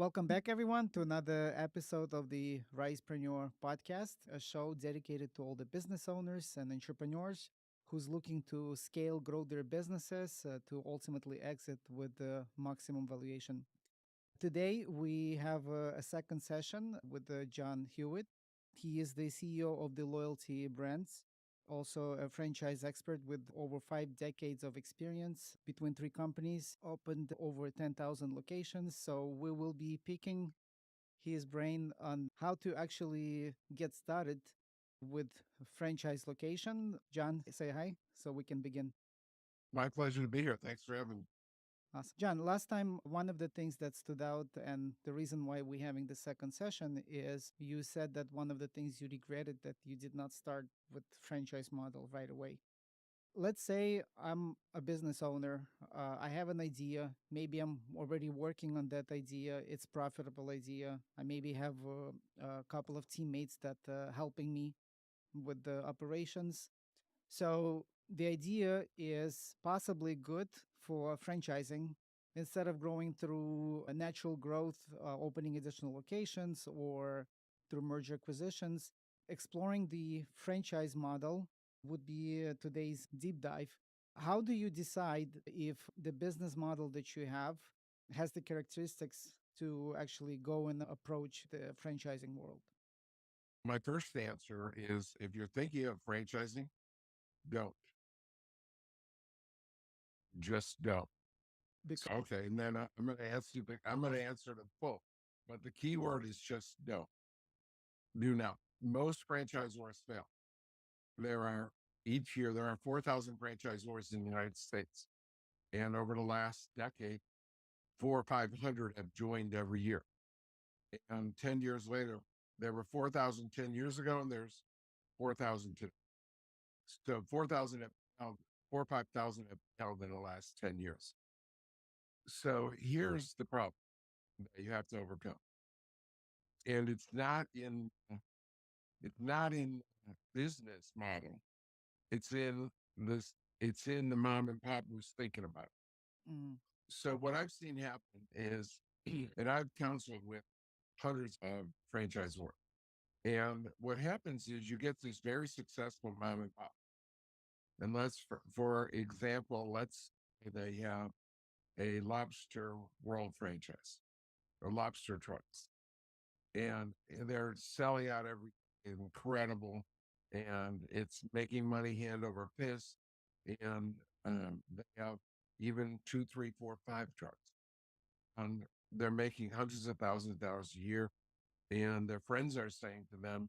Welcome back, everyone, to another episode of the Risepreneur podcast, a show dedicated to all the business owners and entrepreneurs who's looking to scale, grow their businesses to ultimately exit with the maximum valuation. Today, we have a second session with John Hewitt. He is the CEO of the Loyalty Brands, also a franchise expert with over 5 decades of experience between three companies, opened over 10,000 locations. So, we will be picking his brain on how to actually get started with franchise location. John, say hi so we can begin. My pleasure to be here. Thanks for having me. Awesome. John, last time, one of the things that stood out, and the reason why we're having the second session is you said that one of the things you regretted that you did not start with franchise model right away. Let's say I'm a business owner. I have an idea. Maybe I'm already working on that idea. It's profitable idea. I maybe have a couple of teammates that helping me with the operations. So the idea is possibly good for franchising instead of growing through a natural growth, opening additional locations or through merger acquisitions. Exploring the franchise model would be today's deep dive. How do you decide if the business model that you have has the characteristics to actually go and approach the franchising world? My first answer is if you're thinking of franchising, don't. Just don't. Because Okay. And then I'm going to ask you, I'm going to answer the full, but the key word is just don't. Do now. Most franchisors fail. There are, each year, there are 4,000 franchisors in the United States. And over the last decade, four or 500 have joined every year. And 10 years later, there were 4,000 10 years ago, and there's 4,000 today. So 4,000 have held, 4 or 5,000 have held in the last 10 years. So here's the problem that you have to overcome. And it's not in business model. It's in this, it's in the mom and pop who's thinking about it. mm, So what I've seen happen is, and I've counseled with hundreds of franchisors. And what happens is you get this very successful mom and pop. And for example, let's say they have a lobster world franchise or lobster trucks, and they're selling out every incredible, and it's making money hand over fist. And they have even two, three, four, five trucks, and they're making hundreds of thousands of dollars a year. And their friends are saying to them,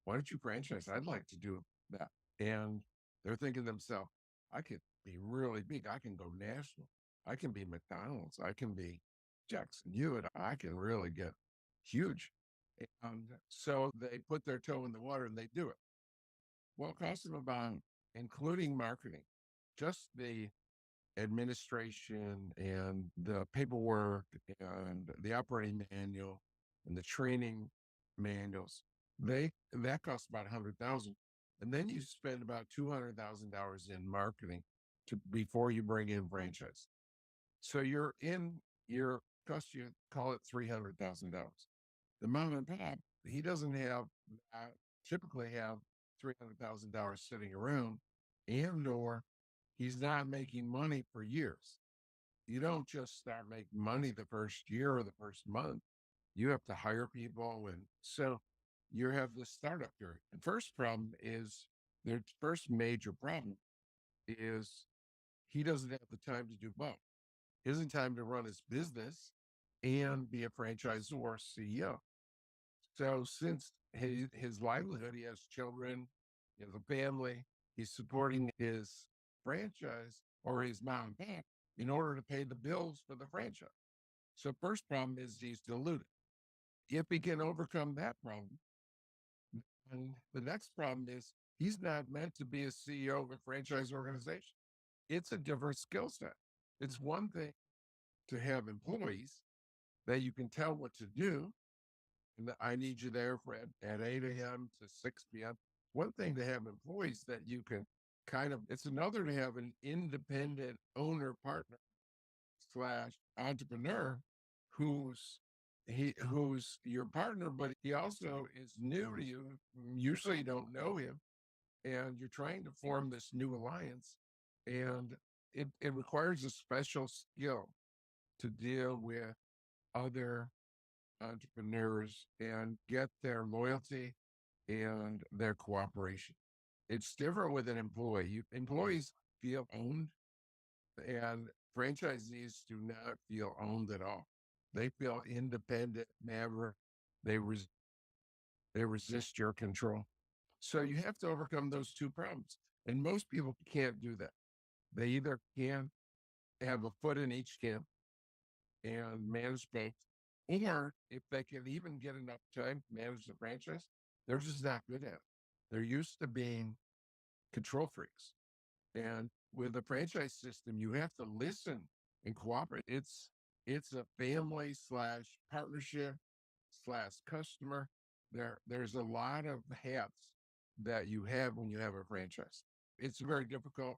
"Why don't you franchise? I'd like to do that." And they're thinking to themselves, I could be really big. I can go national. I can be McDonald's. I can be Jackson Hewitt. I can really get huge. And so they put their toe in the water and they do it. Well, it costs them about, including marketing, just the administration and the paperwork and the operating manual and the training manuals, that costs about 100,000. And then you spend about $200,000 in marketing to before you bring in franchise. So your cost you call it $300,000. The mom and pop, he doesn't have typically have $300,000 sitting around, and or he's not making money for years. You don't just start making money the first year or the first month. You have to hire people. And so you have the startup period. The first problem is their first major problem is he doesn't have the time to do both. He doesn't have time to run his business and be a franchisor or CEO. So since his livelihood, he has children, he has a family, he's supporting his franchise or his mom and pop in order to pay the bills for the franchise. So first problem is he's diluted. If he can overcome that problem, and the next problem is he's not meant to be a CEO of a franchise organization. It's a different skill set. It's one thing to have employees that you can tell what to do. And I need you there at 8 a.m. to 6 p.m. One thing to have employees that you can it's another to have an independent owner partner slash entrepreneur who's who's your partner, but he also is new to you. Usually you don't know him, and you're trying to form this new alliance. And it requires a special skill to deal with other entrepreneurs and get their loyalty and their cooperation. It's different with an employee. Employees feel owned, and franchisees do not feel owned at all. They feel independent, never. They res- they resist your control. So you have to overcome those two problems. And most people can't do that. They either can't have a foot in each camp and manage both, or if they can even get enough time to manage the franchise, they're just not good at it. They're used to being control freaks. And with the franchise system, you have to listen and cooperate. It's a family slash partnership slash customer. There's a lot of hats that you have when you have a franchise. It's very difficult,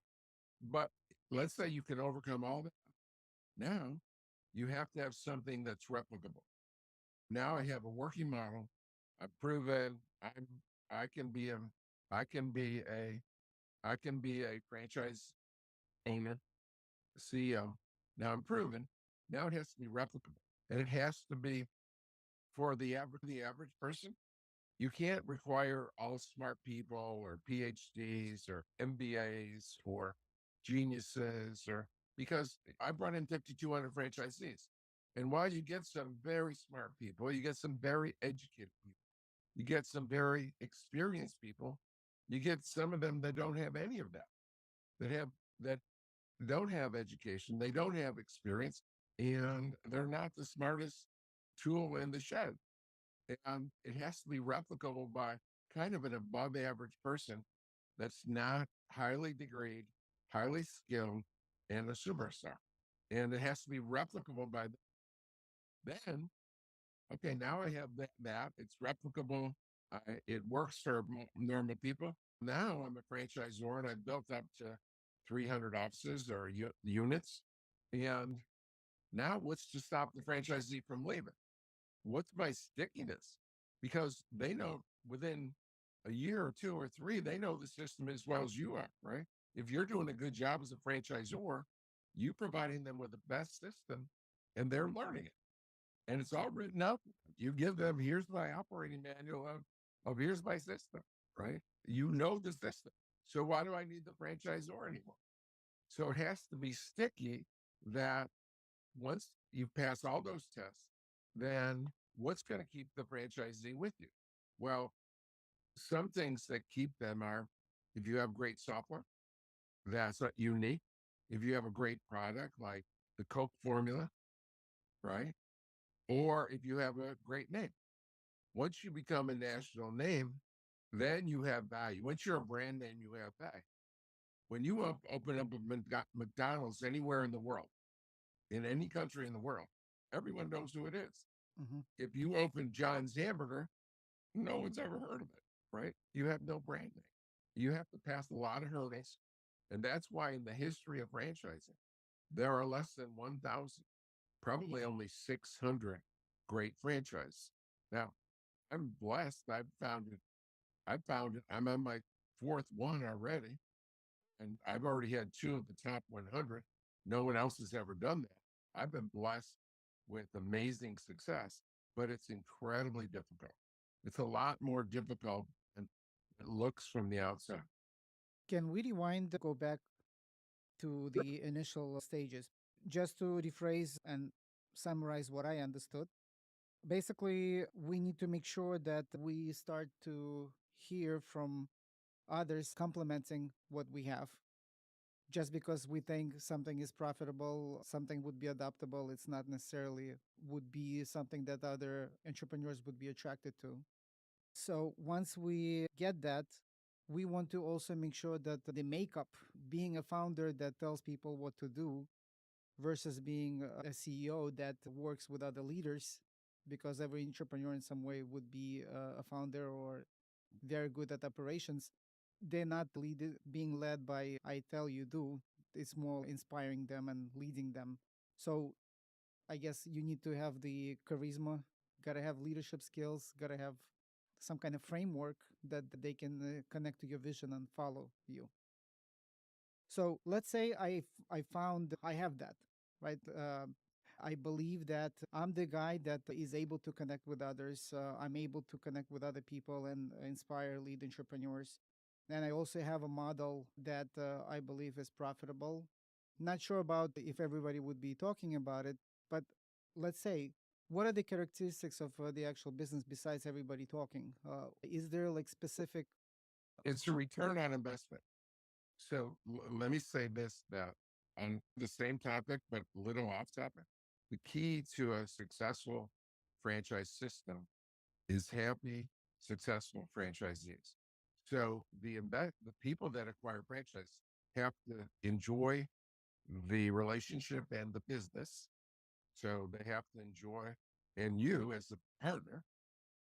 but let's say you can overcome all that. Now you have to have something that's replicable. Now I have a working model. I've proven I can be a I can be a I can be a franchise owner, CEO. Now I'm proven. Now it has to be replicable. And it has to be for the average person. You can't require all smart people or PhDs or MBAs or geniuses or because I've run in 5,200 franchisees. And while you get some very smart people, you get some very educated people, you get some very experienced people, you get some of them that don't have any of that, that don't have education, they don't have experience, and they're not the smartest tool in the shed. And it has to be replicable by kind of an above average person that's not highly degreed, highly skilled, and a superstar. And it has to be replicable by then. Okay, now I have that. It's replicable. It works for normal people. Now I'm a franchisor and I've built up to 300 offices or units. And now what's to stop the franchisee from leaving? What's my stickiness? Because they know within a year or two or three, they know the system as well as you are, right? If you're doing a good job as a franchisor, you providing them with the best system and they're learning it. And it's all written up. You give them, here's my operating manual of here's my system, right? You know the system. So why do I need the franchisor anymore? So it has to be sticky that once you pass all those tests, then what's going to keep the franchisee with you? Well, some things that keep them are if you have great software, that's unique. If you have a great product like the Coke formula, right? Or if you have a great name. Once you become a national name, then you have value. Once you're a brand name, you have value. When you open up a McDonald's anywhere in the world, in any country in the world, everyone knows who it is. Hmm. If you open John's Hamburger, no one's ever heard of it, right? You have no brand name. You have to pass a lot of hurdles. And that's why in the history of franchising, there are less than 1,000, probably only 600 great franchises. Now, I'm blessed. I'm on my fourth one already. And I've already had two of the top 100. No one else has ever done that. I've been blessed with amazing success, but it's incredibly difficult. It's a lot more difficult than it looks from the outside. Can we rewind, go back to Sure. the initial stages? Just to rephrase and summarize what I understood. Basically, we need to make sure that we start to hear from others complementing what we have. Just because we think something is profitable, something would be adaptable, it's not necessarily would be something that other entrepreneurs would be attracted to. So once we get that, we want to also make sure that the makeup, being a founder that tells people what to do versus being a CEO that works with other leaders, because every entrepreneur in some way would be a founder or very good at operations. They're not being led by I tell you do. It's more inspiring them and leading them. So I guess you need to have the charisma got to have leadership skills, got to have some kind of framework that they can connect to your vision and follow you. So let's say I found I have that, right? I believe that I'm the guy that is able to connect with others. I'm able to connect with other people and inspire lead entrepreneurs. And I also have a model that I believe is profitable. Not sure about if everybody would be talking about it, but let's say, what are the characteristics of the actual business besides everybody talking? Is there like specific? It's a return on investment. So let me say this that on the same topic, but a little off topic. The key to a successful franchise system is happy, successful franchisees. So the people that acquire franchise have to enjoy the relationship and the business. So they have to enjoy and you as a partner,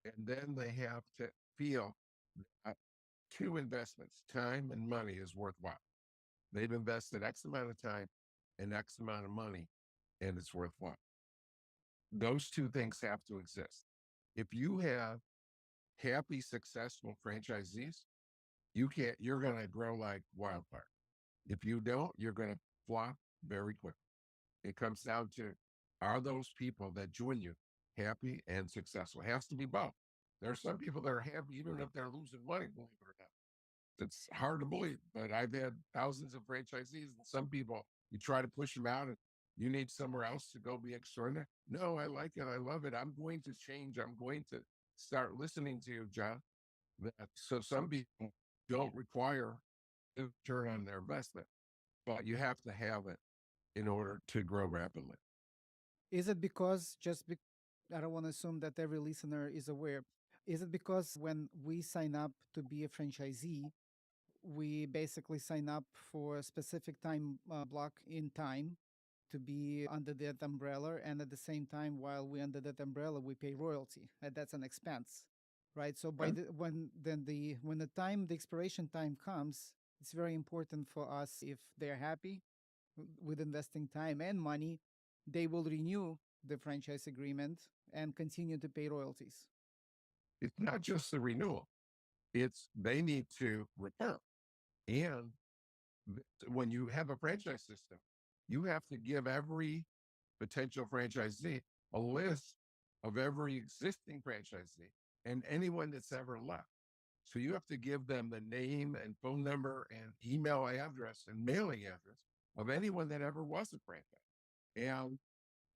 and then they have to feel that two investments, time and money, is worthwhile. They've invested X amount of time and X amount of money, and it's worthwhile. Those two things have to exist. If you have happy, successful franchisees, you're going to grow like wildfire. If you don't, you're going to flop very quick. It comes down to, are those people that join you happy and successful? It has to be both. There are some people that are happy even if they're losing money, believe it or not. It's hard to believe, but I've had thousands of franchisees, and some people, you try to push them out and you need somewhere else to go be extraordinary. No, I like it. I love it. I'm going to change. I'm going to start listening to you, John. So some people don't require a return on their investment, but you have to have it in order to grow rapidly. Is it because I don't want to assume that every listener is aware. Is it because when we sign up to be a franchisee, we basically sign up for a specific time block in time to be under that umbrella, and at the same time, while we're under that umbrella, we pay royalty, and that's an expense, right? So by Huh? when the expiration time comes, it's very important for us if they're happy with investing time and money, they will renew the franchise agreement and continue to pay royalties. It's not just the renewal, it's they need to return. And when you have a franchise system, you have to give every potential franchisee a list of every existing franchisee and anyone that's ever left. So you have to give them the name and phone number and email address and mailing address of anyone that ever was a franchise. And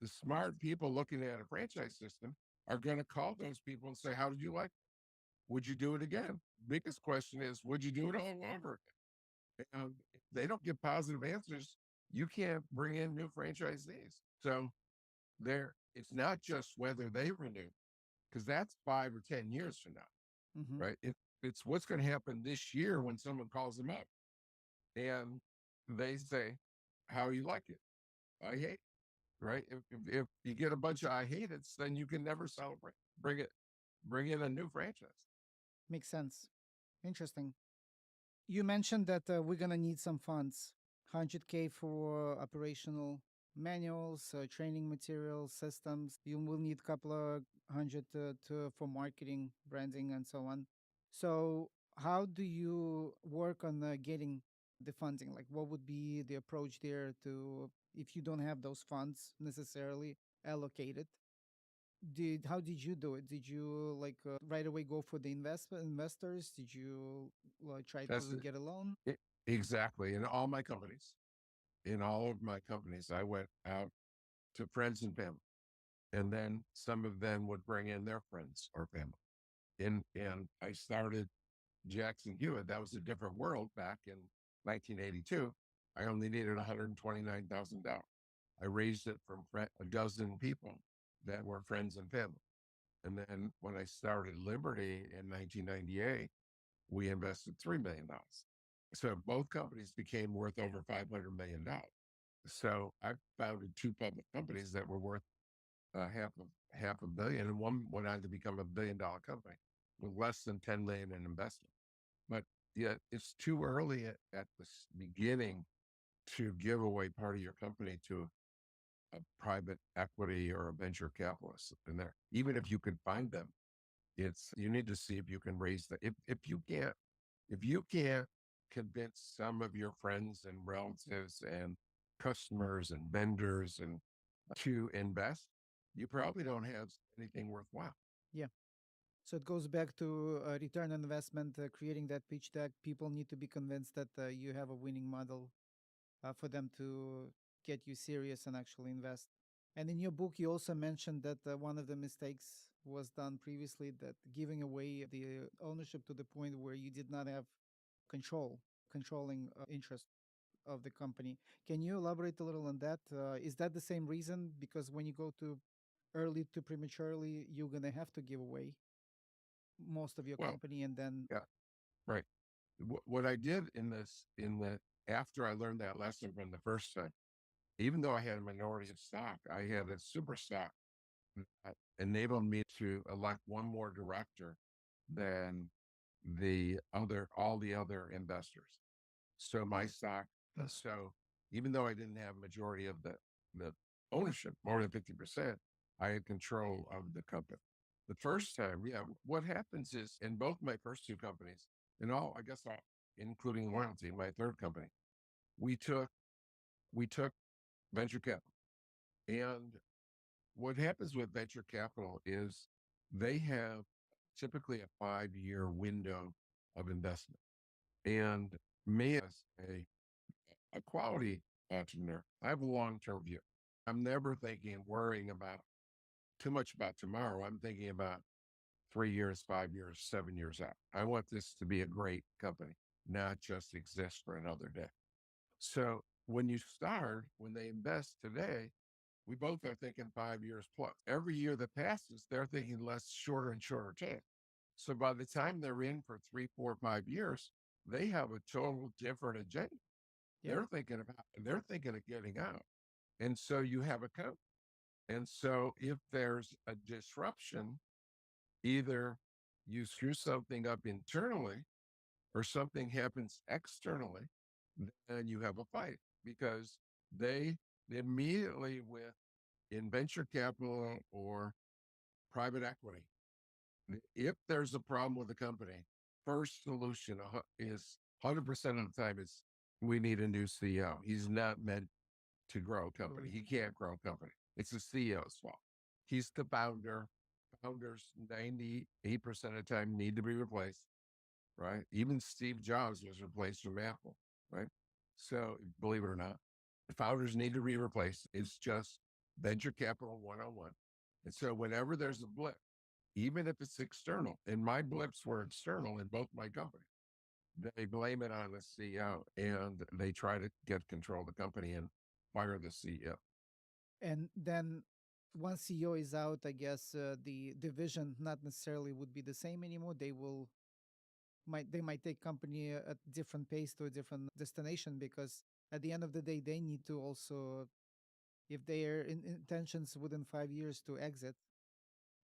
the smart people looking at a franchise system are going to call those people and say, how did you like it? Would you do it again? Biggest question is, would you do it all over again? And if they don't give positive answers, you can't bring in new franchisees. So it's not just whether they renew, because that's 5 or 10 years from now, Hmm. right? It's what's going to happen this year when someone calls them up and they say, how you like it? I hate it, right? If you get a bunch of I hate it's, then you can never celebrate. Bring in a new franchise. Makes sense. Interesting. You mentioned that we're going to need some funds, 100K for operational manuals, training materials, systems. You will need a couple of hundred for marketing, branding, and so on. So, how do you work on getting the funding? Like, what would be the approach there to if you don't have those funds necessarily allocated? How did you do it? Did you like right away go for the investors? Did you try That's to get a loan? it. Exactly. In all of my companies, I went out to friends and family, and then some of them would bring in their friends or family. And I started Jackson Hewitt. That was a different world back in 1982. I only needed $129,000. I raised it from a dozen people that were friends and family. And then when I started Liberty in 1998, we invested $3 million. So both companies became worth over $500 million. So I founded two public companies that were worth half a billion, and one went on to become $1 billion company with less than 10 million in investment. But yeah, it's too early at the beginning to give away part of your company to a private equity or a venture capitalist in there. Even if you could find them, you need to see if you can raise the if you can't convince some of your friends and relatives and customers and vendors and to invest, you probably don't have anything worthwhile. Yeah. So it goes back to return on investment, creating that pitch deck. People need to be convinced that you have a winning model for them to get you serious and actually invest. And in your book, you also mentioned that one of the mistakes was done previously, that giving away the ownership to the point where you did not have controlling interest of the company. Can you elaborate a little on that? Is that the same reason? Because when you go to early to prematurely, you're going to have to give away most of your Well, company and then, yeah, right. What I did in the after I learned that lesson from the first time, even though I had a minority of stock, I had a super stock that enabled me to elect one more director than all the other investors. So my stock, so even though I didn't have majority of the ownership, more than 50%, I had control of the company. The first time, yeah, what happens is in both my first two companies, I guess all, including loyalty, my third company, we took we took venture capital. And what happens with venture capital is they have typically a 5-year window of investment. And me as a quality entrepreneur, I have a long-term view. I'm never thinking, worrying about too much about tomorrow. I'm thinking about 3 years, 5 years, 7 years out. I want this to be a great company, not just exist for another day. So when they invest today, we both are thinking 5 years plus. Every year that passes, they're thinking less, shorter and shorter term. So by the time they're in for 3, 4, 5 years, they have a total different agenda. yeah. They're thinking of getting out. And so you have a coach. And so if there's a disruption, either you screw something up internally or something happens externally, then you have a fight because they immediately with in venture capital or private equity, if there's a problem with the company, first solution is 100% of the time is we need a new CEO. He's not meant to grow a company. Agree. He can't grow a company. It's the CEO's fault. He's the founder. Founders 98% of the time need to be replaced, right? Even Steve Jobs was replaced from Apple, right? So believe it or not, the founders need to be replaced. It's just venture capital 101. And so whenever there's a blip, even if it's external, and my blips were external in both my companies, they blame it on the CEO and they try to get control of the company and fire the CEO. And then once CEO is out, I guess the division not necessarily would be the same anymore. They might take company at different pace to a different destination because at the end of the day, they need to also, if their intentions within 5 years to exit,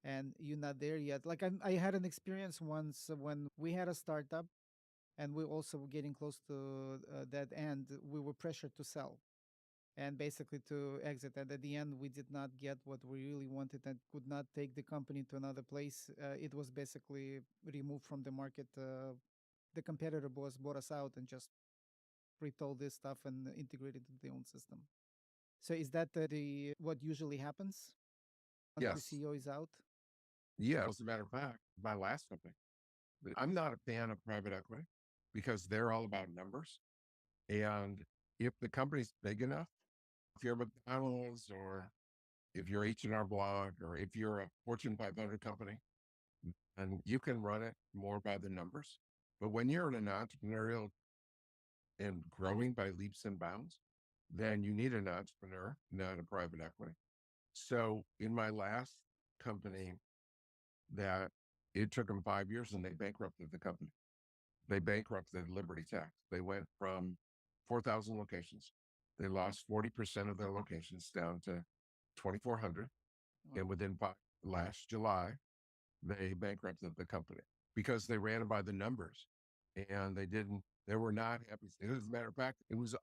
and you're not there yet. Like I had an experience once when we had a startup and we also were getting close to that end. We were pressured to sell and basically to exit. And at the end, we did not get what we really wanted and could not take the company to another place. It was basically removed from the market. The competitor boss bought us out and just retold this stuff and integrated into their own system. So is that the what usually happens once the Yes. CEO is out? Yeah. As a matter of fact, my last company, I'm not a fan of private equity because they're all about numbers. And if the company's big enough, if you're McDonald's or if you're H&R Block or if you're a Fortune 500 company, and you can run it more by the numbers. But when you're in an entrepreneurial and growing by leaps and bounds, then you need an entrepreneur, not a private equity. So in my last company, that it took them 5 years and they bankrupted the company. They bankrupted Liberty Tax. They went from 4,000 locations. They lost 40% of their locations down to 2,400. Wow. And last July, they bankrupted the company because they ran it by the numbers and they were not happy. As a matter of fact, it was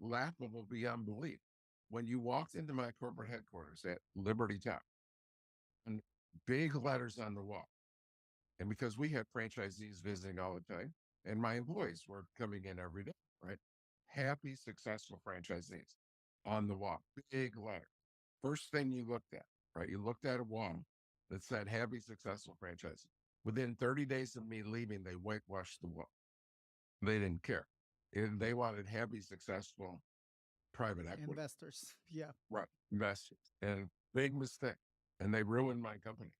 laughable beyond belief. when you walked into my corporate headquarters at Liberty Tech, and big letters on the wall. And because we had franchisees visiting all the time, and my employees were coming in every day, right? Happy, successful franchisees on the wall, big letter. First thing you looked at, right? You looked at a wall that said happy, successful franchisee. Within 30 days of me leaving, they whitewashed the wall. They didn't care. And they wanted happy, successful private equity, Investors. Yeah. right? Investors. And big mistake. And they ruined my company.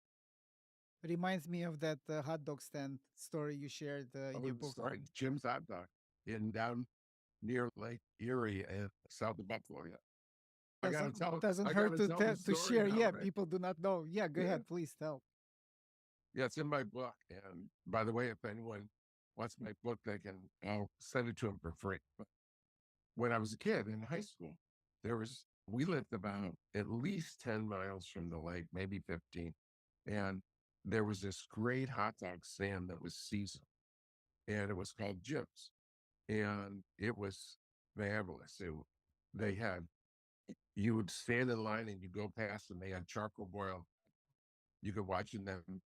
Reminds me of that hot dog stand story you shared in Oh, your book. sorry, Jim's Hot Dog in down near Lake Erie and south of Buffalo. Yeah. Doesn't I hurt gotta tell the to story share. now, Yeah, right? people do not know. Yeah, go Yeah. ahead, please tell. Yeah, it's in my book. And by the way, if anyone wants my book, they can, I'll send it to them for free. But when I was a kid in high school, we lived about at least 10 miles from the lake, maybe 15. And there was this great hot dog stand that was seasonal, and it was called Jim's. And it was fabulous. They had, you would stand in line and you go past, and they had charcoal boiled. You could watch them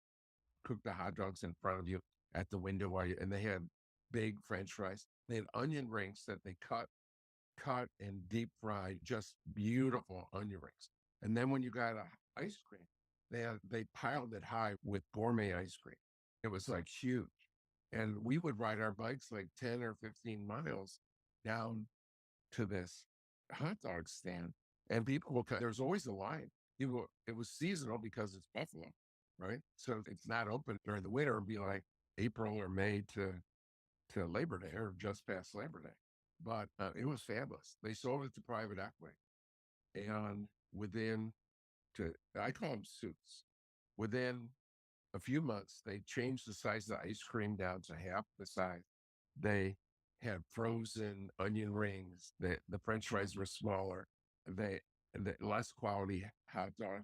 cook the hot dogs in front of you at the window and they had big French fries. They had onion rings that they cut and deep fried, just beautiful onion rings. And then when you got ice cream, they piled it high with gourmet ice cream. It was like huge. And we would ride our bikes like 10 or 15 miles down to this hot dog stand. And people will cut, there's always a line. It was seasonal because it's Buffalo, right? So it's not open during the winter. It'd be like April or May to Labor Day or just past Labor Day. But it was fabulous. They sold it to private equity. And within, I call them suits. Within a few months, they changed the size of the ice cream down to half the size. They had frozen onion rings. The French fries were smaller. They the less quality hot dog.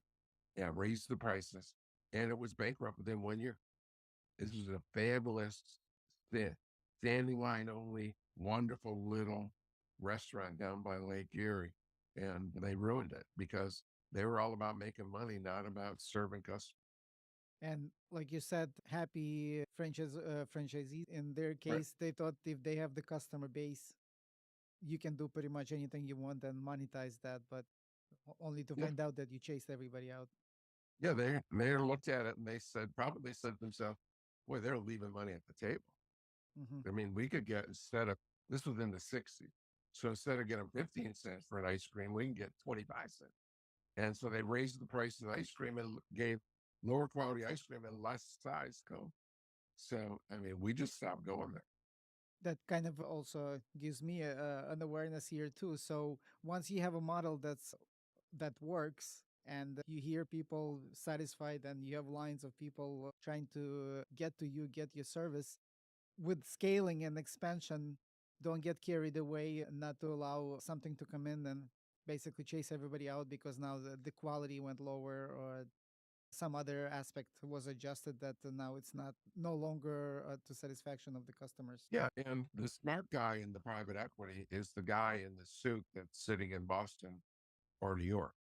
Yeah, raised the prices, and it was bankrupt within 1 year. This was a fabulous, standing line only, wonderful little restaurant down by Lake Erie, and they ruined it because they were all about making money, not about serving customers. And like you said, happy franchisees. In their Right? case, they thought if they have the customer base, you can do pretty much anything you want and monetize that. But only to Yeah, find out that you chased everybody out. yeah. They looked at it and they probably said to themselves, "Boy, they're leaving money at the table." Hmm. I mean, we could get instead of this was in the '60s, so instead of getting 15 cents for an ice cream, we can get 25 cents. And so they raised the price of the ice cream and gave lower quality ice cream and less size cone. So, I mean, we just stopped going there. That kind of also gives me an awareness here too. So once you have a model that works and you hear people satisfied and you have lines of people trying to get to you, get your service, with scaling and expansion, don't get carried away, not to allow something to come in and basically chase everybody out because now the quality went lower or some other aspect was adjusted that now it's not no longer to satisfaction of the customers. Yeah. And the smart guy in the private equity is the guy in the suit that's sitting in Boston or New York,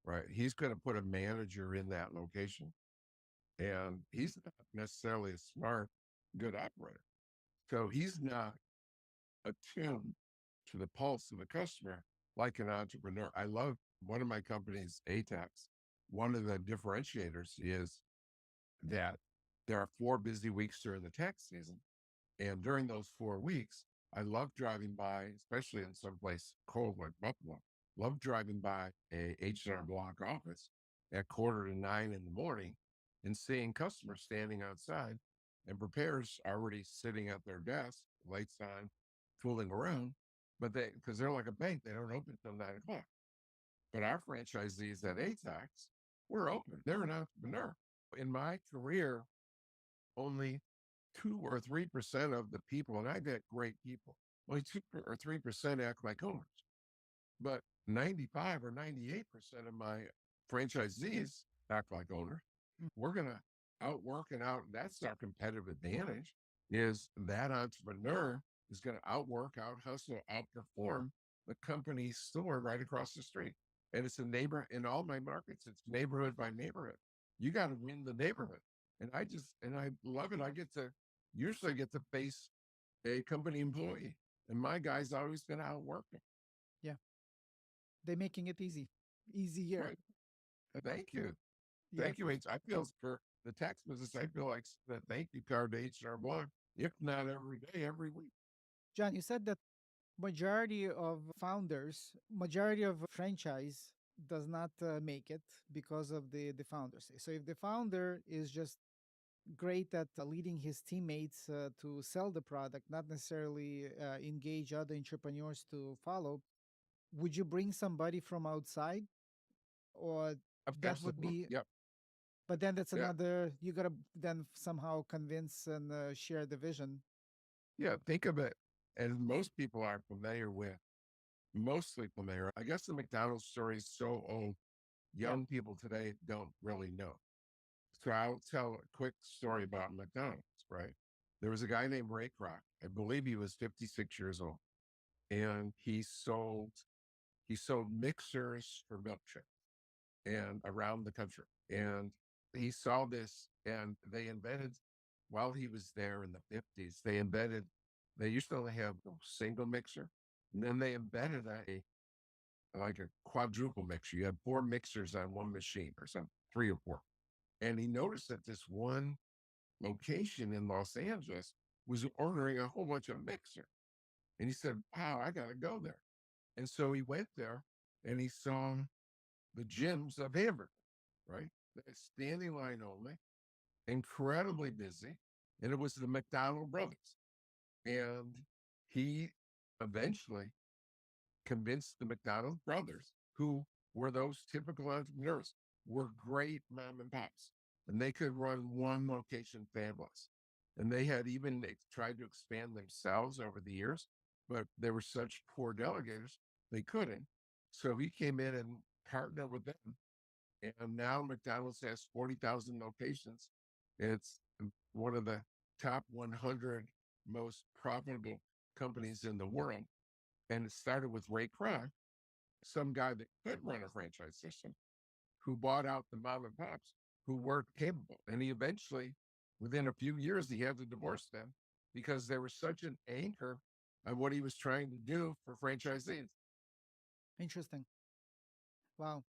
right? He's going to put a manager in that location, and he's not necessarily a smart, good operator. So he's not attuned to the pulse of the customer like an entrepreneur. I love one of my companies, ATAX. One of the differentiators is that there are 4 busy weeks during the tax season. And during those 4 weeks, I love driving by, especially in some place cold like Buffalo, love driving by a H&R Block office at 8:45 in the morning and seeing customers standing outside and preparers already sitting at their desk, lights on, fooling around. But because they're like a bank, they don't open until 9 o'clock. But our franchisees at ATAX, we're open. They're an entrepreneur. In my career, only 2 or 3% of the people, and I get great people, only 2 or 3% act like owners. But 95 or 98% of my franchisees act like owners. Mm. We're going to outwork and out. That's our competitive advantage is that entrepreneur is going to outwork, out hustle, outperform the company store right across the street. And it's a neighbor in all my markets. It's neighborhood by neighborhood. You got to win the neighborhood. And I love it. I usually get to face a company employee, and my guy's always going to outwork him. Yeah, they're making it easy, easier. Right. Thank you. Yes. Thank you, H. I feel for the tax business. I feel like the thank you card to HR Block, if not every day, every week. John, you said that majority of founders, majority of franchise does not make it because of the founders. So if the founder is just great at leading his teammates to sell the product, not necessarily engage other entrepreneurs to follow, would you bring somebody from outside, or that would Absolutely. be? Yep. But then that's Yeah. another. You gotta then somehow convince and share the vision. Yeah. Think of it. And most people are familiar with, mostly familiar. I guess the McDonald's story is so old, Yeah, young people today don't really know. So I'll tell a quick story about McDonald's, right? There was a guy named Ray Kroc. I believe he was 56 years old. And he sold mixers for milkshake and around the country. And he saw this, and they invented, while he was there in the 50s, they used to only have a single mixer. And then they invented like a quadruple mixer. You had four mixers on one machine or something, three or four. And he noticed that this one location in Los Angeles was ordering a whole bunch of mixer. And he said, wow, I got to go there. And so he went there and he saw the gyms of hamburger, right? Standing line only, incredibly busy. And it was the McDonald brothers. And he eventually convinced the McDonald brothers, who were those typical entrepreneurs, were great mom and pops. And they could run one location fabulous. And they had even tried to expand themselves over the years, but they were such poor delegators, they couldn't. So he came in and partnered with them. And now McDonald's has 40,000 locations. It's one of the top 100 most profitable companies in the world. And it started with Ray Kroc, some guy that could run a franchise system, who bought out the mom and pops who weren't capable. And he eventually, within a few years, he had to divorce them because they were such an anchor on what he was trying to do for franchisees. interesting. Wow.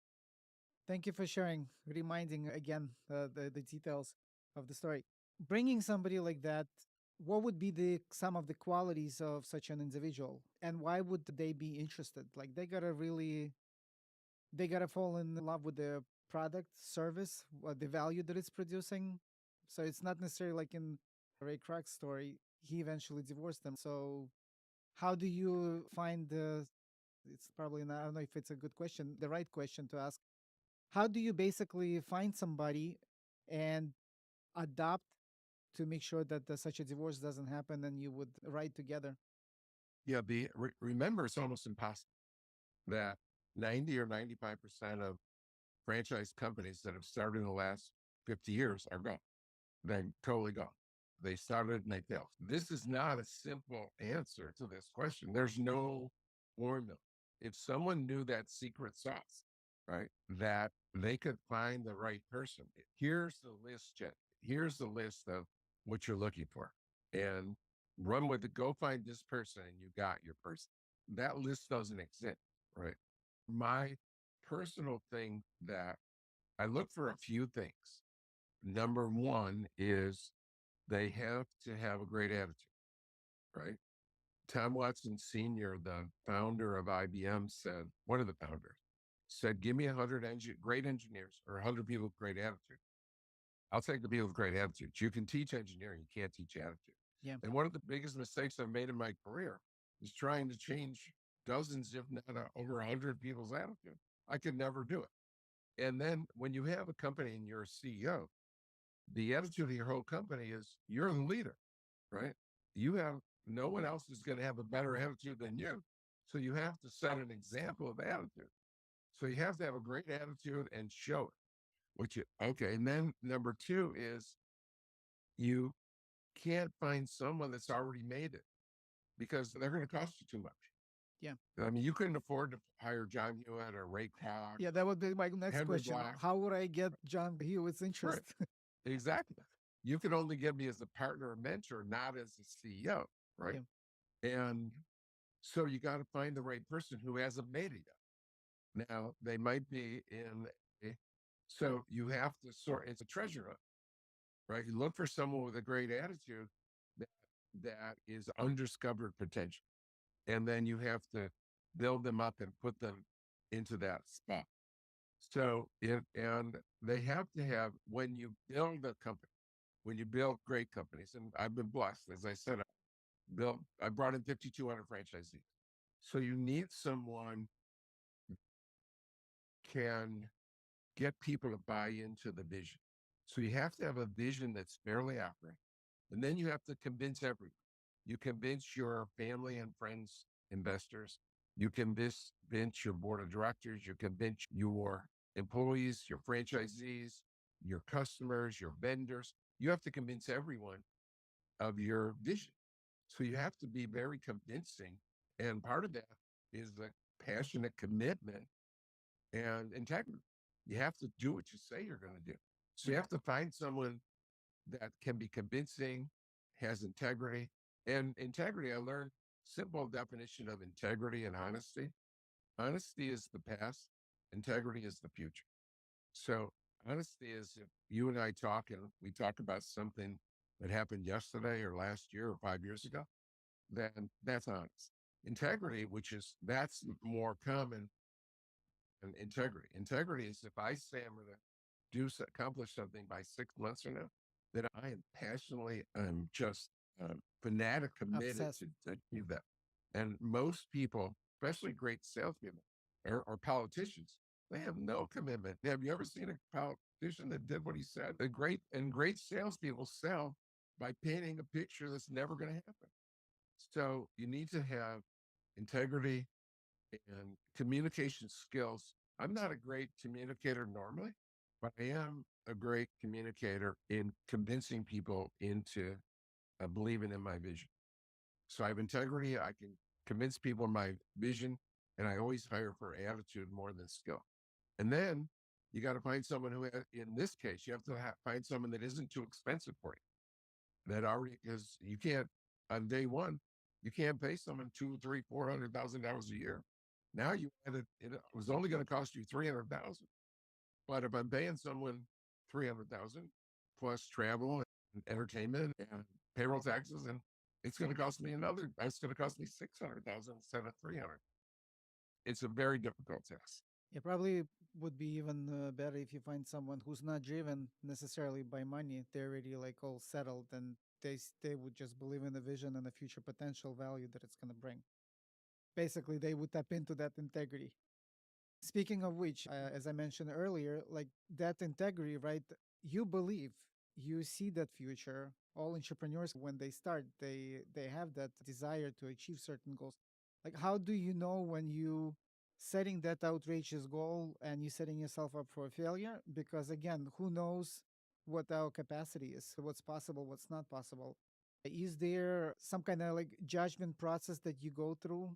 Thank you for sharing, reminding again the details of the story. Bringing somebody like that, what would be the some of the qualities of such an individual, and why would they be interested? Like they gotta fall in love with the product, service, the value that it's producing. So it's not necessarily like in Ray Kroc's story, he eventually divorced them. So how do you find the? It's probably not, I don't know if it's a good question, the right question to ask. How do you basically find somebody and adopt to make sure that such a divorce doesn't happen and you would ride together? Yeah, remember, it's almost impossible that 90 or 95% of franchise companies that have started in the last 50 years are gone. They're totally gone. They started and they failed. This is not a simple answer to this question. There's no formula. If someone knew that secret sauce, right, that they could find the right person, here's the list, Jen. Here's the list of what you're looking for. And run with it. Go find this person and you got your person. That list doesn't exist, right? My personal thing that I look for a few things. Number one is they have to have a great attitude, right? Tom Watson Sr., the founder of IBM, said, one of the founders said, give me 100 great engineers or 100 people with great attitude. I'll take the people with great attitude. You can teach engineering, you can't teach attitude. Yeah, And one of the biggest mistakes I've made in my career is trying to change dozens, if not over 100 people's attitude. I could never do it. And then when you have a company and you're a CEO, the attitude of your whole company is you're the leader, right? You have no one else is going to have a better attitude than you. So you have to set an example of attitude. So you have to have a great attitude and show it. Okay. And then number two is you can't find someone that's already made it because they're going to cost you too much. Yeah. I mean, you couldn't afford to hire John Hewitt or Ray Kroc, Yeah, that would be my next Henry question. Black. How would I get John Hewitt's Right. interest? Exactly. You could only get me as a partner or mentor, not as a CEO. Right. Yeah. And so you got to find the right person who hasn't made it yet. Now, they might be in a, so you have to sort, it's a treasure hunt, right? You look for someone with a great attitude that, that is undiscovered potential. And then you have to build them up and put them into that spot. So, and they have to have, when you build a company, when you build great companies, and I've been blessed, as I said, I brought in 5,200 franchisees. So you need someone can get people to buy into the vision. So you have to have a vision that's fairly accurate. And then you have to convince everyone. You convince your family and friends, investors. You convince your board of directors. You convince your employees, your franchisees, your customers, your vendors. You have to convince everyone of your vision. So you have to be very convincing. And part of that is the passionate commitment and integrity. You have to do what you say you're going to do. So you have to find someone that can be convincing, has integrity. And integrity, I learned simple definition of integrity and honesty. Honesty is the past, integrity is the future. So honesty is if you and I talk and we talk about something that happened yesterday or last year or 5 years ago, then that's honest. Integrity, which is that's more common than integrity. Integrity is if I say I'm going to accomplish something by 6 months from now, that I am passionately, I'm just fanatic committed Obsessed. to achieve that. And most people, especially great salespeople or politicians, they have no commitment. Have you ever seen a politician that did what he said? Great salespeople sell by painting a picture that's never going to happen. So you need to have integrity and communication skills. I'm not a great communicator normally, but I am a great communicator in convincing people into believing in my vision. So I have integrity. I can convince people of my vision, and I always hire for attitude more than skill. And then you got to find someone who, in this case, you have to find someone that isn't too expensive for you. That already because you can't on day one, you can't pay someone two, three, $400,000 a year. Now you had it was only going to cost you 300,000. But if I'm paying someone 300,000 plus travel and entertainment and payroll taxes, and it's going to cost me it's going to cost me 600,000 instead of 300. It's a very difficult task. It probably would be even better if you find someone who's not driven necessarily by money. They're already like all settled, and they would just believe in the vision and the future potential value that it's going to bring. Basically, they would tap into that integrity. Speaking of which, as I mentioned earlier, like that integrity, right? You believe, you see that future. All entrepreneurs, when they start, they have that desire to achieve certain goals. Like, how do you know when you setting that outrageous goal and you setting yourself up for a failure? Because again, who knows what our capacity is, what's possible, what's not possible. Is there some kind of like judgment process that you go through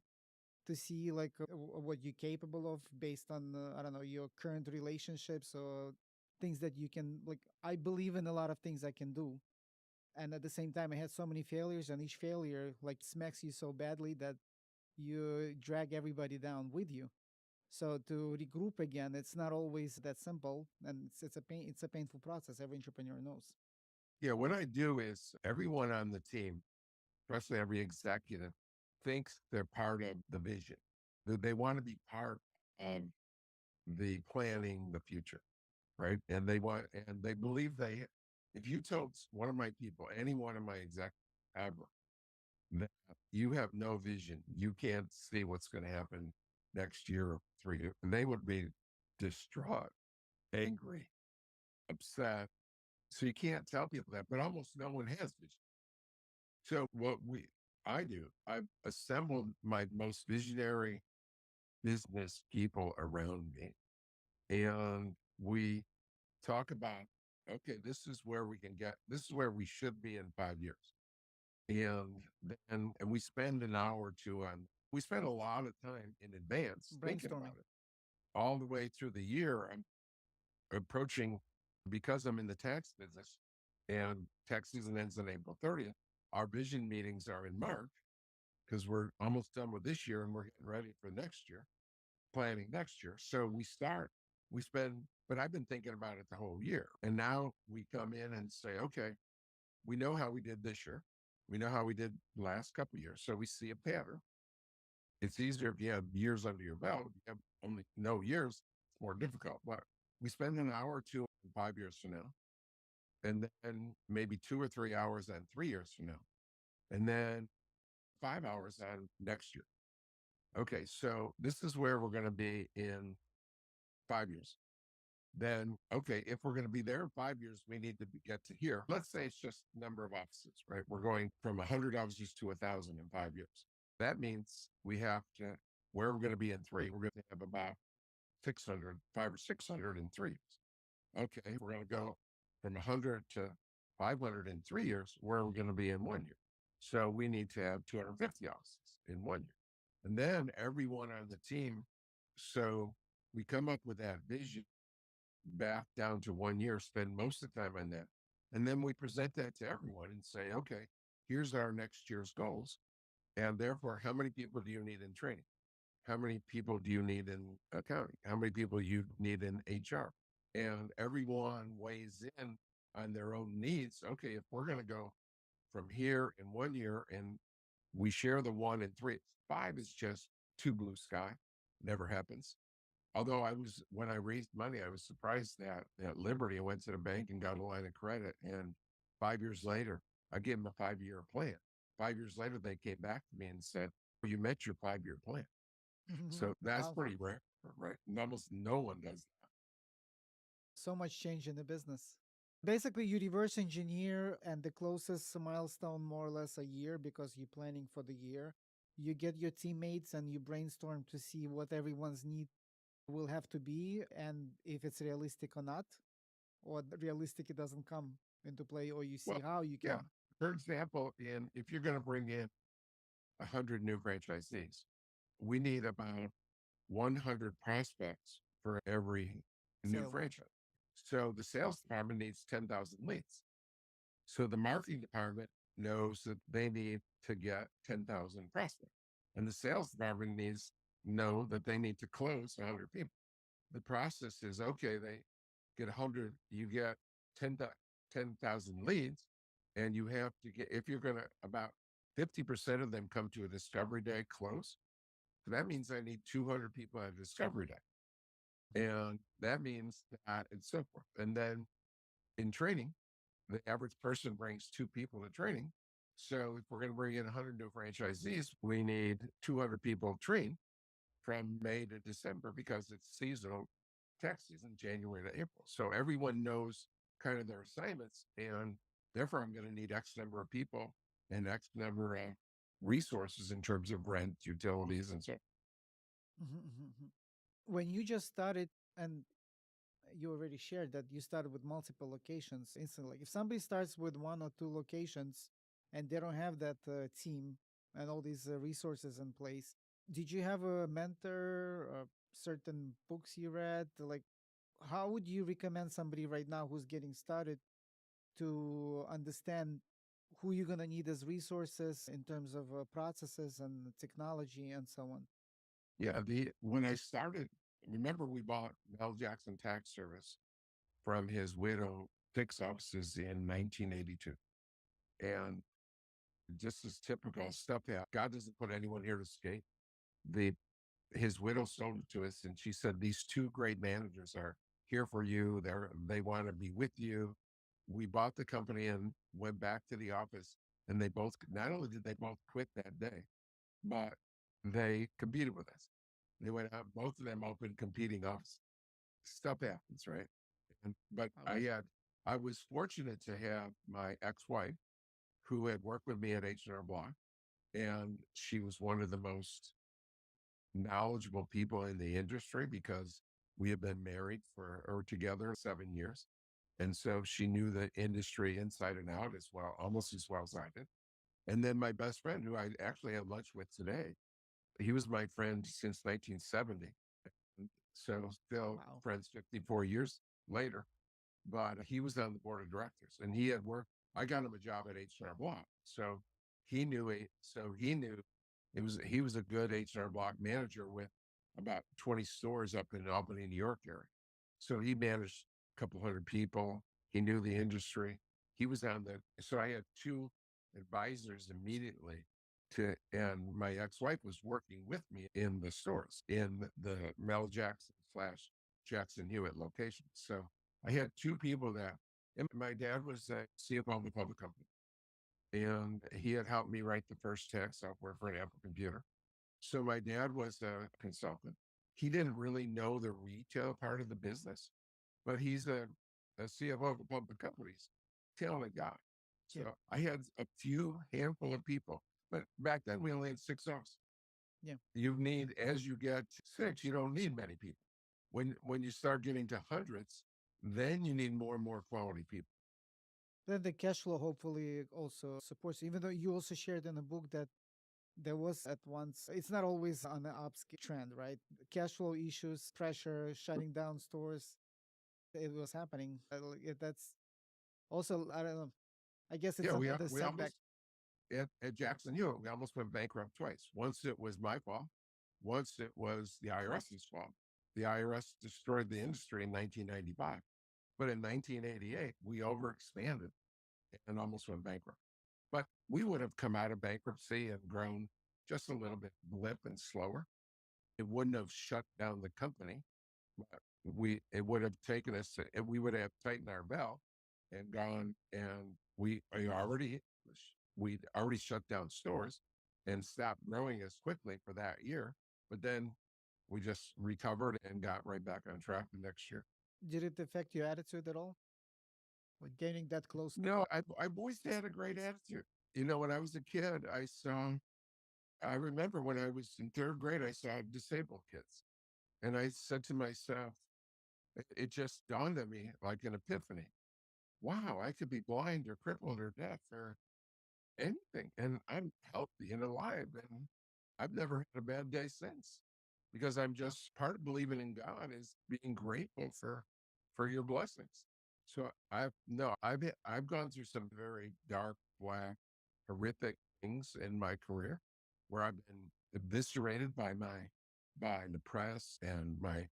to see like what you're capable of based on I don't know your current relationships or things that you can like I believe in a lot of things I can do, and at the same time I had so many failures and each failure like smacks you so badly that you drag everybody down with you. So to regroup again, it's not always that simple, and it's a painful process. Every entrepreneur knows. Yeah, what I do is everyone on the team, especially every executive, thinks they're part of the vision. They want to be part of the planning the future, right? And they believe if you told one of my people, any one of my exec ever, that you have no vision, you can't see what's going to happen next year or 3 years, and they would be distraught, angry, upset. So you can't tell people that, but almost no one has vision. So I do, I've assembled my most visionary business people around me, and we talk about, okay, this is where we should be in 5 years. And we spend an hour or two on we spent a lot of time in advance thinking Brainstorming. about it all the way through the year. I'm approaching, because I'm in the tax business and tax season ends on April 30th. Our vision meetings are in March because we're almost done with this year and we're getting ready for next year, planning next year. So we spend, but I've been thinking about it the whole year. And now we come in and say, okay, we know how we did this year. We know how we did the last couple of years. So we see a pattern. It's easier if you have years under your belt. If you have only no years, it's more difficult. But we spend an hour or two 5 years from now, and then maybe 2 or 3 hours on 3 years from now, and then 5 hours on next year. Okay, so this is where we're going to be in 5 years. Then, okay, if we're going to be there in 5 years, we need to get to here. Let's say it's just number of offices, right? We're going from 100 offices to 1,000 in 5 years. That means we have to, where we're going to be in three, we're going to have about 600, 500 or 600 in 3 years. Okay, we're going to go from 100 to 500 in 3 years, where we're going to be in 1 year. So we need to have 250 offices in 1 year. And then everyone on the team, so we come up with that vision back down to 1 year, spend most of the time on that. And then we present that to everyone and say, okay, here's our next year's goals. And therefore, how many people do you need in training? How many people do you need in accounting? How many people you need in HR? And everyone weighs in on their own needs. Okay, if we're going to go from here in 1 year and we share the 1 and 3, 5 is just too blue sky. Never happens. Although when I raised money, I was surprised that at Liberty, I went to the bank and got a line of credit. And 5 years later, I gave them a 5 year plan. 5 years later, they came back to me and said, well, you met your 5 year plan. So that's Wow. pretty rare, right? And almost no one does So much change in the business. Basically, you reverse engineer, and the closest milestone, more or less a year, because you're planning for the year. You get your teammates and you brainstorm to see what everyone's need will have to be, and if it's realistic or not, or realistic it doesn't come into play, or you that. see Well, how you yeah. can. For example, if you're going to bring in 100 new franchisees, we need about 100 prospects for every new Sale. franchise. So the sales department needs 10,000 leads. So the marketing department knows that they need to get 10,000 prospects. And the sales department needs know that they need to close 100 people. The process is, okay, they get 100, you get 10,000 leads, and you have to get, if you're going to, about 50% of them come to a discovery day close. So that means I need 200 people at a discovery day. And that means that, and so forth. And then in training, the average person brings 2 people to training. So if we're going to bring in 100 new franchisees, we need 200 people trained from May to December, because it's seasonal tax season, January to April. So everyone knows kind of their assignments. And therefore, I'm going to need X number of people and X number of resources in terms of rent, utilities, and so on. When you just started, and you already shared that you started with multiple locations instantly. If somebody starts with one or two locations and they don't have that team and all these resources in place, did you have a mentor, certain books you read? Like, how would you recommend somebody right now who's getting started to understand who you're going to need as resources in terms of processes and technology and so on? Yeah, when I started, remember we bought Mel Jackson Tax Service from his widow, 6 offices in 1982. And just as typical stuff that God doesn't put anyone here to escape. The His widow sold it to us, and she said, these two great managers are here for you. They want to be with you. We bought the company and went back to the office, and they both, not only did they both quit that day, but they competed with us. They went out, both of them opened competing offices. Stuff happens, right? But Oh, I was fortunate to have my ex-wife, who had worked with me at H&R Block, and she was one of the most knowledgeable people in the industry, because we have been married for or together 7 years. And so she knew the industry inside and out as well, almost as well as I did. And then my best friend, who I actually had lunch with today, He was my friend since 1970. So still Wow. friends 54 years later. But he was on the board of directors and he had worked. I got him a job at H&R Block. So he knew he was a good H&R Block manager with about 20 stores up in Albany, New York area. So he managed a couple hundred people. He knew the industry. He was on the, so I had two advisors immediately and my ex-wife was working with me in the stores in the Mel Jackson slash Jackson Hewitt location. So I had two people that, and my dad was a CFO of a public company, and he had helped me write the first tax software for an Apple computer. So my dad was a consultant. He didn't really know the retail part of the business, but he's a CFO of a public companies, talented guy. So Yeah. I had a few handful of people, but back then we only had 6 O's. Yeah. You need, as you get to six, you don't need many people. When you start getting to hundreds, then you need more and more quality people. Then the cash flow hopefully also supports, even though you also shared in the book that there was at once, it's not always on the upscale trend, right? Cash flow issues, pressure, shutting down stores. It was happening. That's also, I don't know. I guess it's Yeah, another we setback. almost at Jackson Hewitt, we almost went bankrupt twice. Once it was my fault. Once it was the IRS's fault. The IRS destroyed the industry in 1995. But in 1988, we overexpanded and almost went bankrupt. But we would have come out of bankruptcy and grown just a little bit blip and slower. It wouldn't have shut down the company. But it would have taken us we would have tightened our belt and gone and we'd already shut down stores and stopped growing as quickly for that year. But then we just recovered and got right back on track the next year. Did it affect your attitude at all? With getting that close? No, I've always had a great attitude. You know, when I was a kid, I remember when I was in third grade, I saw disabled kids. And I said to myself, it just dawned on me like an epiphany. Wow, I could be blind or crippled or deaf or anything. And I'm healthy and alive. And I've never had a bad day since because I'm just part of believing in God is being grateful for your blessings. So I've no, I've gone through some very dark, black, horrific things in my career where I've been eviscerated by the press and my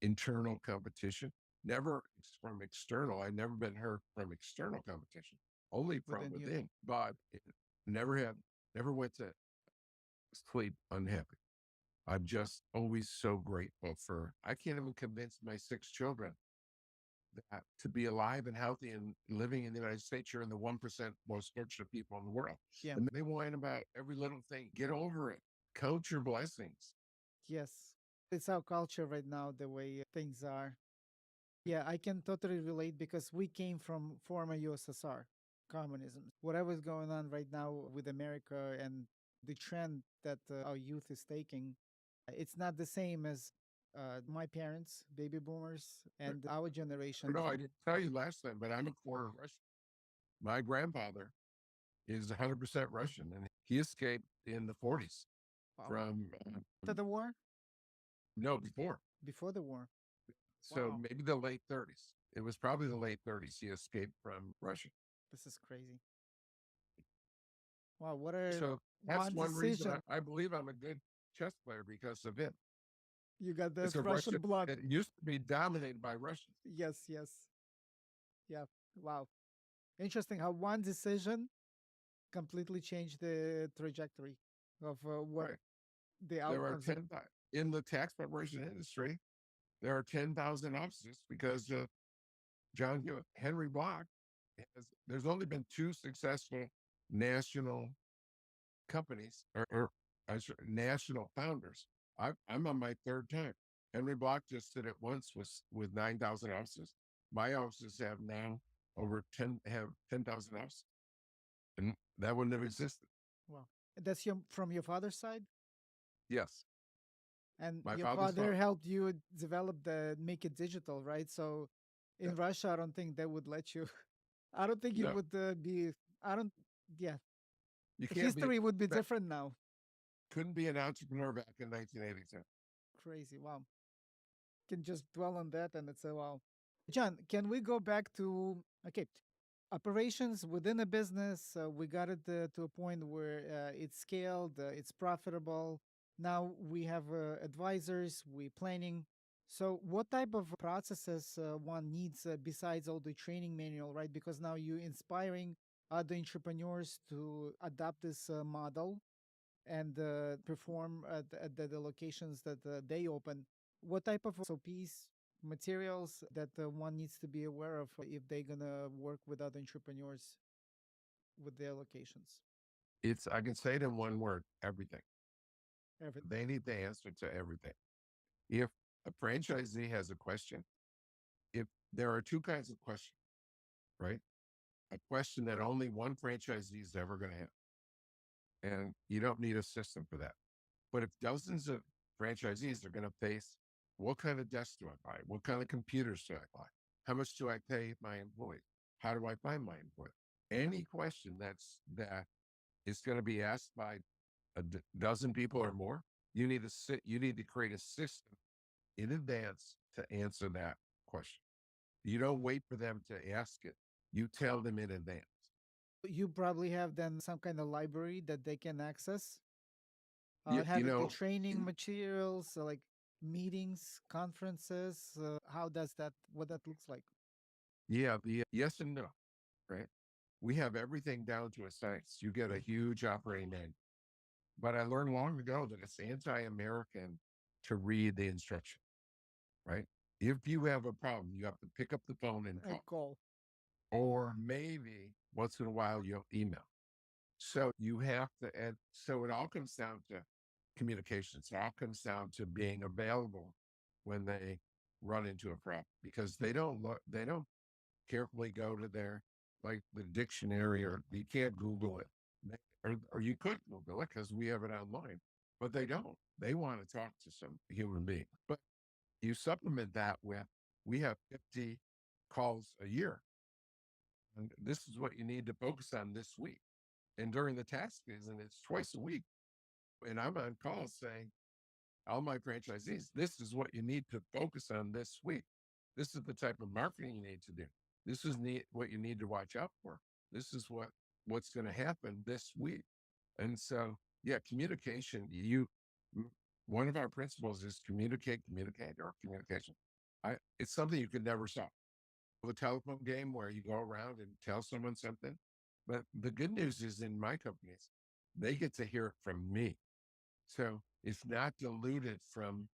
internal competition. Never from external. I've never been hurt from external competition, only from Within you? within. But it never had, never went to sleep unhappy. I'm just always so grateful for, I can't even convince my 6 children that to be alive and healthy and living in the United States, you're in the 1% most fortunate people in the world. Yeah. And they whine about every little thing. Get over it. Count your blessings. Yes. It's our culture right now, the way things are. Yeah, I can totally relate because we came from former USSR, communism. Whatever's going on right now with America and the trend that our youth is taking, it's not the same as my parents, baby boomers, and our generation. No, I didn't tell you last time, but I'm a quarter Russian. My grandfather is 100% Russian and he escaped in the 40s Wow. from, After the war? no, before. Before the war? So Wow. maybe the late 30s. It was probably the late 30s. He escaped from Russia. This is crazy. Wow. What a So that's one one reason decision. I believe I'm a good chess player because of it. You got It's that a Russian Russia. blood. It used to be dominated by Russians. Yes, yes. Yeah. Wow. Interesting how one decision completely changed the trajectory of what Right. the There are outcomes. 10, in the tax preparation industry, there are 10,000 offices because John Hewitt, Henry Block, there's only been two successful national companies or national founders. I'm on my third time. Henry Block just did it once with 9,000 offices. My offices have now over 10,000 offices. And that wouldn't have existed. Wow. That's your from your father's side, Yes. and My your father's father father. helped you develop the make it digital, right? So Yeah. in Russia, I don't think they would let you. I don't think it No, would be. I don't. Yeah, you can't be history would be but different now. Couldn't be an entrepreneur back in 1982. Crazy. Wow. Can just dwell on that and it's a wow. John, can we go back to okay, operations within a business? We got it to a point where it's scaled, it's profitable. Now we have advisors, we planning. So, what type of processes one needs besides all the training manual, right? Because now you're inspiring other entrepreneurs to adopt this model and perform at the locations that they open. What type of SOPs, materials that one needs to be aware of if they're going to work with other entrepreneurs with their locations? It's I can say it in one word: everything. Everything. They need the answer to everything. If a franchisee has a question, if there are two kinds of questions, right? A question that only one franchisee is ever going to have, and you don't need a system for that. But if dozens of franchisees are going to face, what kind of desks do I buy? What kind of computers do I buy? How much do I pay my employees? How do I find my employees? Any question that is going to be asked by a dozen people or more, you need to create a system in advance to answer that question. You don't wait for them to ask it. You tell them in advance. You probably have then some kind of library that they can access. You Have the know, training materials, like meetings, conferences. How does that, what that looks like? yeah, the yes and no, right? We have everything down to a science. You get a huge operating manual. But I learned long ago that it's anti-American to read the instruction, right? If you have a problem, you have to pick up the phone and A call, call. or maybe once in a while you'll email. So you have to, and so it all comes down to communications. It all comes down to being available when they run into a problem because they don't carefully go to their, like the dictionary, or you can't Google it. Or you could Google it because we have it online, but they don't. They want to talk to some human being. But you supplement that with, we have 50 calls a year. And this is what you need to focus on this week. And during the tax season, it's twice a week. And I'm on calls saying, all my franchisees, this is what you need to focus on this week. This is the type of marketing you need to do. This is what you need to watch out for. This is what's going to happen this week. And so, yeah, communication. One of our principles is or communication. It's something you could never stop. The telephone game where you go around and tell someone something. But the good news is in my companies, they get to hear it from me. So it's not diluted from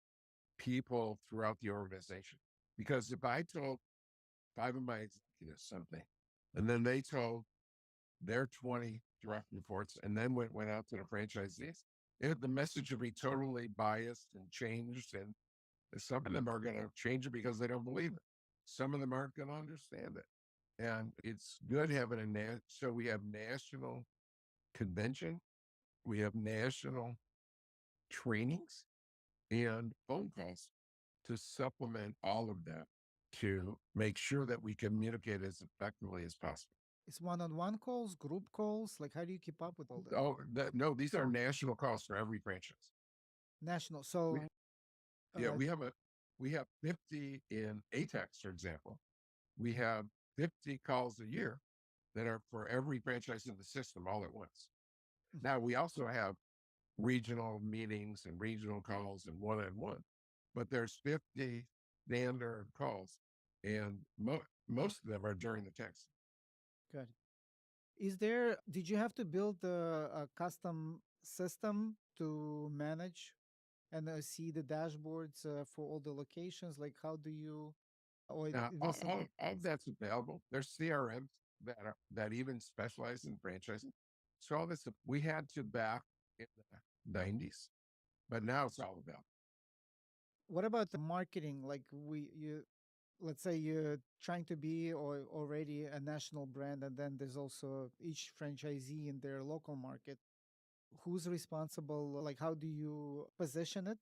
people throughout the organization. Because if I told five of my executives something, and then they told their 20 direct reports, and then went out to the franchisees, the message would be totally biased and changed. And some of them are going to change it because they don't believe it. Some of them aren't going to understand it. And it's good having so we have national convention, we have national trainings and phone calls to supplement all of that to make sure that we communicate as effectively as possible. It's one-on-one calls, group calls. Like, how do you keep up with all that? No, these are national calls for every franchise. National. We, So, yeah, uh, we have 50 in ATEX, for example. We have 50 calls a year that are for every franchise in the system all at once. mhm, Now we also have regional meetings and regional calls and one-on-one, but there's 50 standard calls, and most of them are during the text. good. Did you have to build a custom system to manage and see the dashboards for all the locations? Like, how do you, or Now, it was some, all that's available. There's CRMs that even specialize in franchising. So all this we had to back in the 90s, but now it's all available. what about the marketing? Like, let's say you're trying to be or already a national brand, and then there's also each franchisee in their local market. Who's responsible? Like, how do you position it?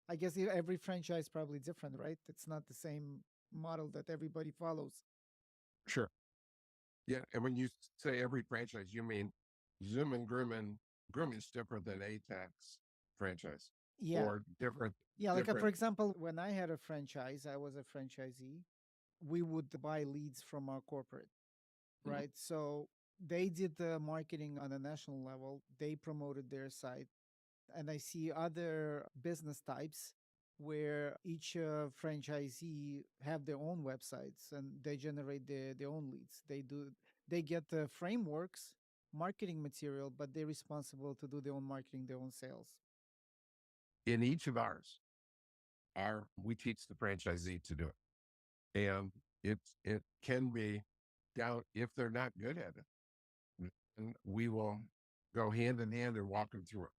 I guess every franchise probably different, right? It's not the same model that everybody follows. Sure. Yeah. And when you say every franchise, you mean Zoom and Grumman. grooming is different than a tax franchise Yeah. or different, Yeah. Like, for different. example, when I had a franchise, I was a franchisee. We would buy leads from our corporate, Mhm. right? So they did the marketing on a national level, they promoted their site. And I see other business types where each franchisee have their own websites and they generate their own leads. They get the frameworks, marketing material, but they're responsible to do their own marketing, their own sales. In each of ours, we teach the franchisee to do it. And it can be down if they're not good at it. And we will go hand in hand and walk them through it.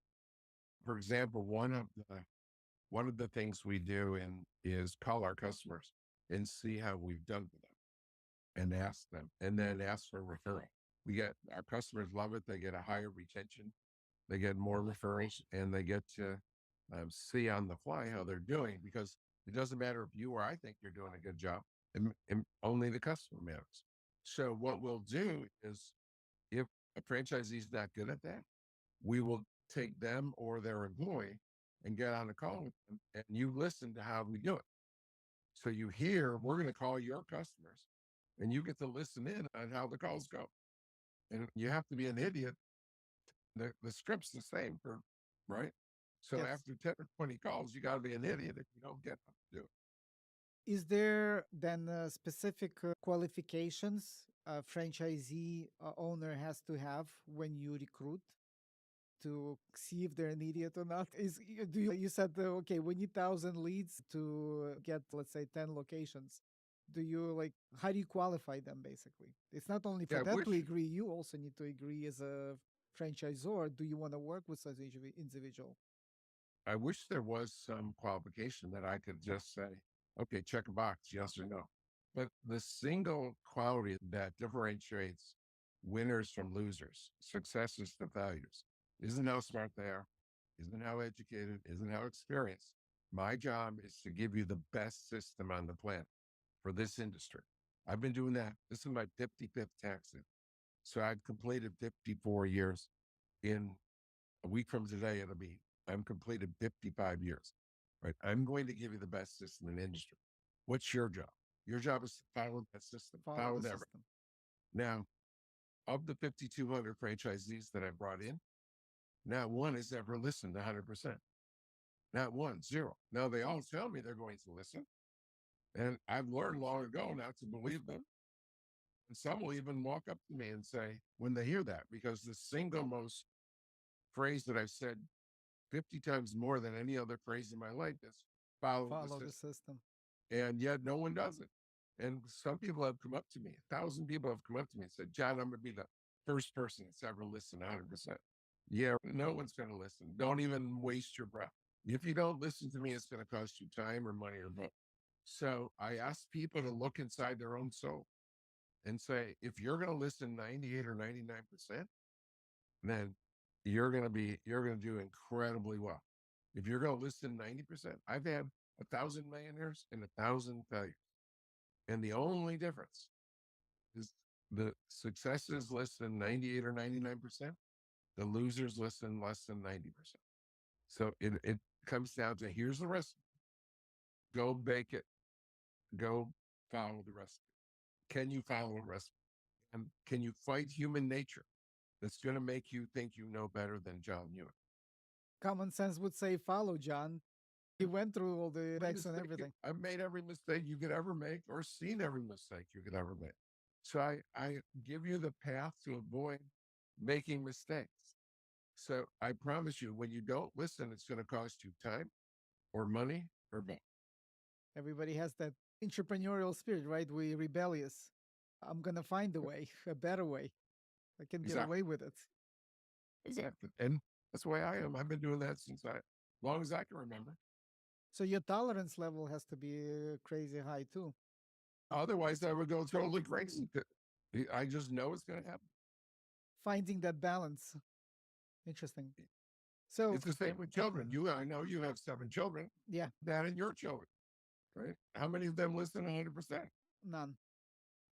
For example, one of the things we do is call our customers and see how we've done with them and ask them, and then ask for referral. We get our customers love it. They get a higher retention. They get more referrals, and they get to see on the fly how they're doing, because it doesn't matter if you or I think you're doing a good job. And only the customer matters. So what we'll do is, if a franchisee is not good at that, we will take them or their employee and get on a call with them, and you listen to how we do it. So you hear, we're going to call your customers, and you get to listen in on how the calls go. And you have to be an idiot. The script's the same for, right? So Yes. after 10 or 20 calls, you got to be an idiot if you don't get them to do it. Is there then specific qualifications a franchisee owner has to have when you recruit to see if they're an idiot or not? Is do you said okay, we need 1,000 leads to get, let's say, 10 locations. Do you like, how do you qualify them basically? It's not only for Yeah, I them to wish agree, you also need to agree as a franchisor. Do you want to work with such individual? I wish there was some qualification that I could just say, okay, check a box, yes or no. But the single quality that differentiates winners from losers, successes to failures, isn't how smart they are, isn't how educated, isn't how experienced. My job is to give you the best system on the planet for this industry. I've been doing that. This is my 55th tax year. So I've completed 54 years. In a week from today, I'm completed 55 years, right? I'm going to give you the best system in the industry. What's your job? Your job is to follow that system, Follow follow the that. system. Now, of the 5,200 franchisees that I brought in, not one has ever listened 100%. Not one, zero. Now, they all tell me they're going to listen. And I've learned long ago not to believe them. And some will even walk up to me and say, when they hear that, because the single most phrase that I've said 50 times more than any other phrase in my life is follow the Follow the system. system. And yet no one does it. And some people have come up to me, 1,000 people have come up to me and said, John, I'm going to be the first person that's ever listened 100%. Yeah, no one's going to listen. Don't even waste your breath. If you don't listen to me, it's going to cost you time or money or both. So I ask people to look inside their own soul and say, if you're going to listen 98 or 99%, then you're going to do incredibly well. If you're going to listen 90%, I've had 1,000 millionaires and 1,000 failures. And the only difference is the successes listen 98 or 99%. The losers listen less than 90%. So it comes down to, here's the recipe. Go bake it. Go follow the recipe. Can you follow a recipe? And can you fight human nature that's going to make you think you know better than John Hewitt? Common sense would say follow John. He went through all the Every specs and mistake everything. I've made every mistake you could ever make, or seen every mistake you could ever make. So I give you the path to avoid making mistakes. So I promise you, when you don't listen, it's going to cost you time or money or both. Everybody has that entrepreneurial spirit, right? We rebellious. I'm gonna find a way, a better way. I can get Exactly. away with it. Exactly. And that's the way I am. I've been doing that since long as I can remember. So your tolerance level has to be crazy high too. Otherwise, I would go totally crazy. I just know it's going to happen. Finding that balance. Interesting. So It's the same with children. I know you have 7 children, yeah, that and your children, right? How many of them listen 100%? none.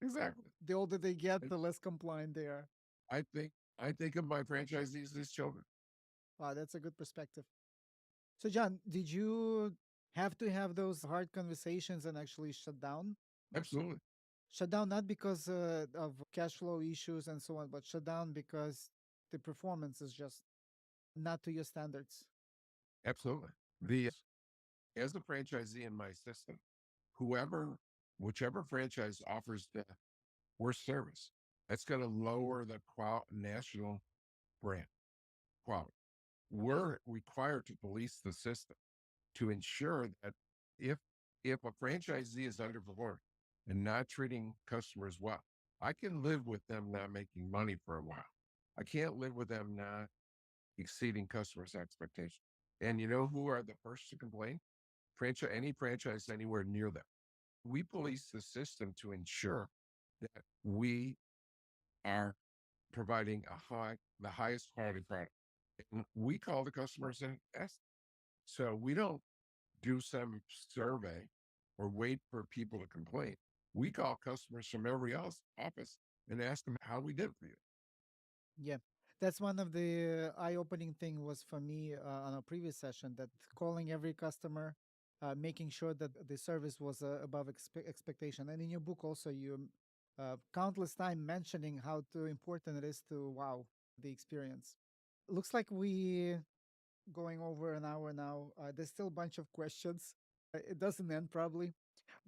Exactly. The older they get, And the less compliant they are. I think I think of my franchisees as children. Wow, that's a good perspective. So, John, did you have to have those hard conversations and actually shut down? Absolutely. Shut down not because of cash flow issues and so on, but shut down because the performance is just not to your standards. Absolutely. The As a franchisee in my system, whoever, whichever franchise offers the worst service, that's going to lower the national brand quality. We're required to police the system to ensure that if if a franchisee is underperforming and not treating customers well, I can live with them not making money for a while. I can't live with them not exceeding customers' expectations. And you know who are the first to complain? Any franchise anywhere near them. We police the system to ensure that we are providing the highest quality product. And we call the customers and ask. So we don't do some survey or wait for people to complain. We call customers from every else office and ask them how we did for you. Yeah. That's one of the eye-opening thing was for me on a previous session that calling every customer, making sure that the service was above expectation. And in your book also, you countless time mentioning how too important it is to wow the experience. Looks like we going over an hour now. There's still a bunch of questions. It doesn't end probably.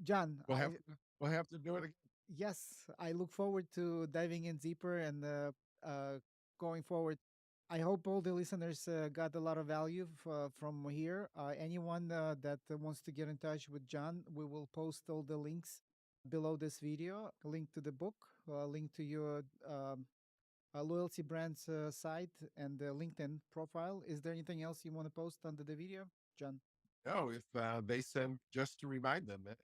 John, We'll have to we'll have to do it again. yes, I look forward to diving in deeper and going forward. I hope all the listeners got a lot of value from here. Anyone that wants to get in touch with John, we will post all the links below this video, a link to the book, a link to your loyalty brands site, and the LinkedIn profile. Is there anything else you want to post under the video, John? No, if they send just to remind them that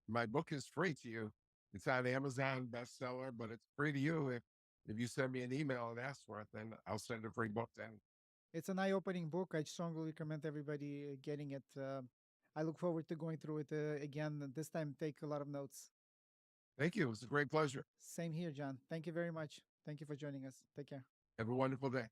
my book is free to you. It's on Amazon bestseller, but it's free to you. If you send me an email and ask for it, then I'll send a free book to them. It's an eye-opening book. I strongly recommend everybody getting it. I look forward to going through it again. This time, take a lot of notes. Thank you. It was a great pleasure. Same here, John. Thank you very much. Thank you for joining us. Take care. Have a wonderful day.